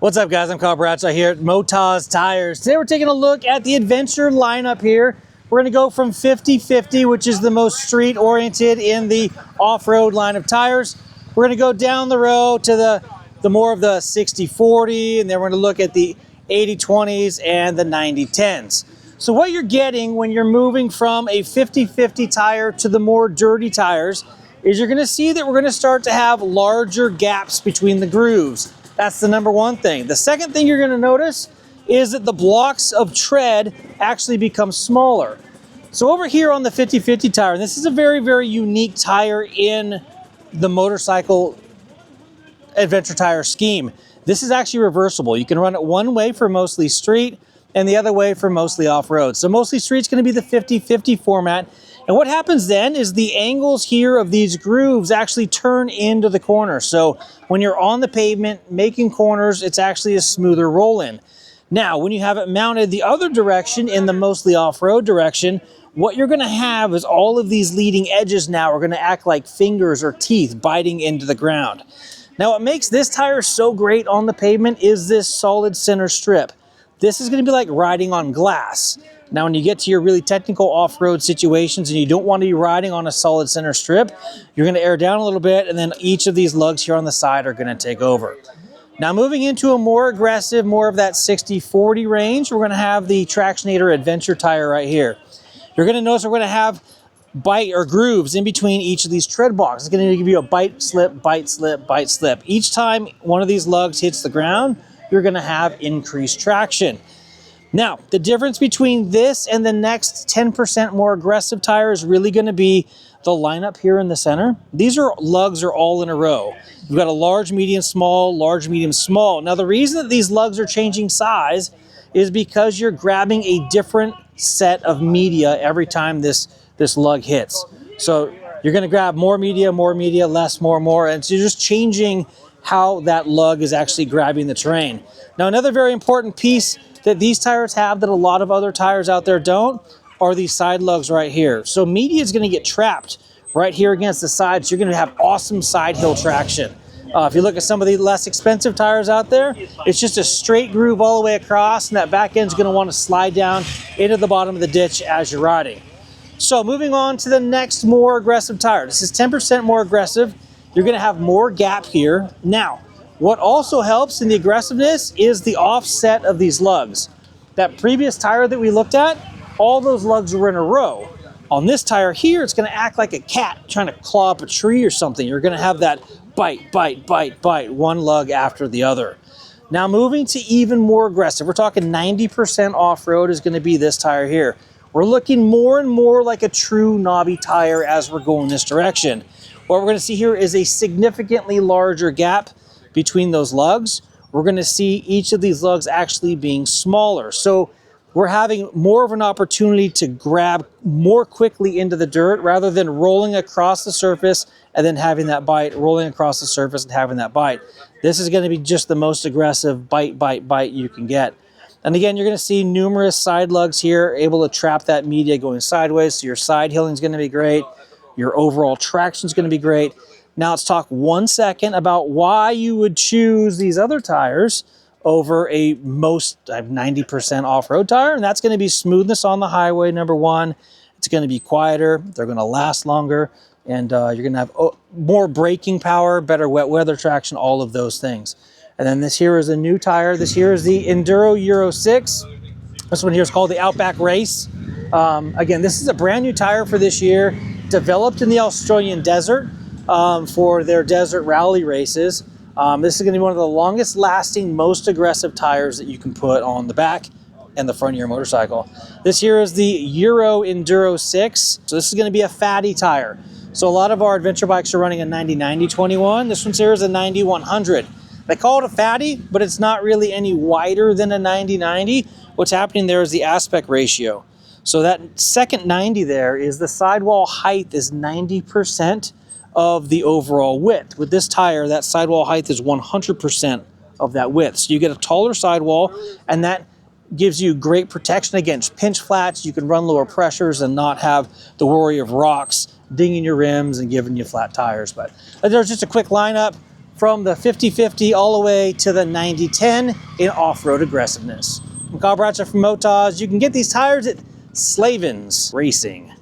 What's up, guys? I'm Bradshaw here at Motoz Tires. Today we're taking a look at the Adventure lineup here. We're going to go from 50/50, which is the most street-oriented in the off-road line of tires. We're going to go down the road to the more of the 60/40, and then we're going to look at the 80/20s and the 90/10s. So what you're getting when you're moving from a 50/50 tire to the more dirty tires is you're going to see that we're going to start to have larger gaps between the grooves. That's the number one thing. The second thing you're going to notice is that the blocks of tread actually become smaller. So over here on the 50/50 tire, and this is a very, very unique tire in the motorcycle adventure tire scheme. This is actually reversible. You can run it one way for mostly street and the other way for mostly off-road. So mostly street's going to be the 50/50 format. And what happens then is the angles here of these grooves actually turn into the corner. So when you're on the pavement making corners, it's actually a smoother roll-in. Now, when you have it mounted the other direction in the mostly off-road direction, what you're going to have is all of these leading edges now are going to act like fingers or teeth biting into the ground. Now, what makes this tire so great on the pavement is this solid center strip. This is going to be like riding on glass. Now, when you get to your really technical off-road situations and you don't want to be riding on a solid center strip, you're going to air down a little bit, and then each of these lugs here on the side are going to take over. Now, moving into a more aggressive, more of that 60/40 range, we're going to have the Tractionator Adventure tire right here. You're going to notice we're going to have bite or grooves in between each of these tread blocks. It's going to give you a bite, slip, bite, slip, bite, slip. Each time one of these lugs hits the ground, you're going to have increased traction. Now, the difference between this and the next 10% more aggressive tire is really going to be the lineup here in the center. These lugs are all in a row. You've got a large, medium, small, large, medium, small. Now, the reason that these lugs are changing size is because you're grabbing a different set of media every time this lug hits. So you're going to grab more media, less, more, and so you're just changing how that lug is actually grabbing the terrain. Now, another very important piece that these tires have that a lot of other tires out there don't are these side lugs right here. So media is going to get trapped right here against the sides. You're going to have awesome side hill traction. If you look at some of the less expensive tires out there, it's just a straight groove all the way across, and that back end is going to want to slide down into the bottom of the ditch as you're riding. So moving on to the next more aggressive tire. This is 10% more aggressive. You're going to have more gap here. Now, what also helps in the aggressiveness is the offset of these lugs. That previous tire that we looked at, all those lugs were in a row. On this tire here, it's going to act like a cat trying to claw up a tree or something. You're going to have that bite, bite, bite, bite, one lug after the other. Now moving to even more aggressive, we're talking 90% off-road is going to be this tire here. We're looking more and more like a true knobby tire as we're going this direction. What we're going to see here is a significantly larger gap between those lugs. We're going to see each of these lugs actually being smaller. So we're having more of an opportunity to grab more quickly into the dirt rather than rolling across the surface and then having that bite, rolling across the surface and having that bite. This is going to be just the most aggressive bite, bite, bite you can get. And again, you're going to see numerous side lugs here able to trap that media going sideways. So your side hilling is going to be great. Your overall traction is going to be great. Now let's talk 1 second about why you would choose these other tires over a most 90% off-road tire, and that's going to be smoothness on the highway, number one. It's going to be quieter, they're going to last longer, and you're going to have more braking power, better wet weather traction, all of those things. And then this here is a new tire. This here is the Enduro Euro 6. This one here is called the Outback Race. Again, this is a brand new tire for this year, developed in the Australian desert for their desert rally races. This is going to be one of the longest lasting, most aggressive tires that you can put on the back and the front of your motorcycle. This here is the Euro Enduro 6. So this is going to be a fatty tire. So a lot of our adventure bikes are running a 90/90/21. This one's here is a 90/100. They call it a fatty, but it's not really any wider than a 90/90. What's happening there is the aspect ratio. So that second 90 there is the sidewall height is 90% of the overall width. With this tire, that sidewall height is 100% of that width. So you get a taller sidewall, and that gives you great protection against pinch flats. You can run lower pressures and not have the worry of rocks dinging your rims and giving you flat tires. But there's just a quick lineup from the 50/50 all the way to the 90/10 in off-road aggressiveness. I'm Bradshaw from Motoz. You can get these tires at Slavens Racing.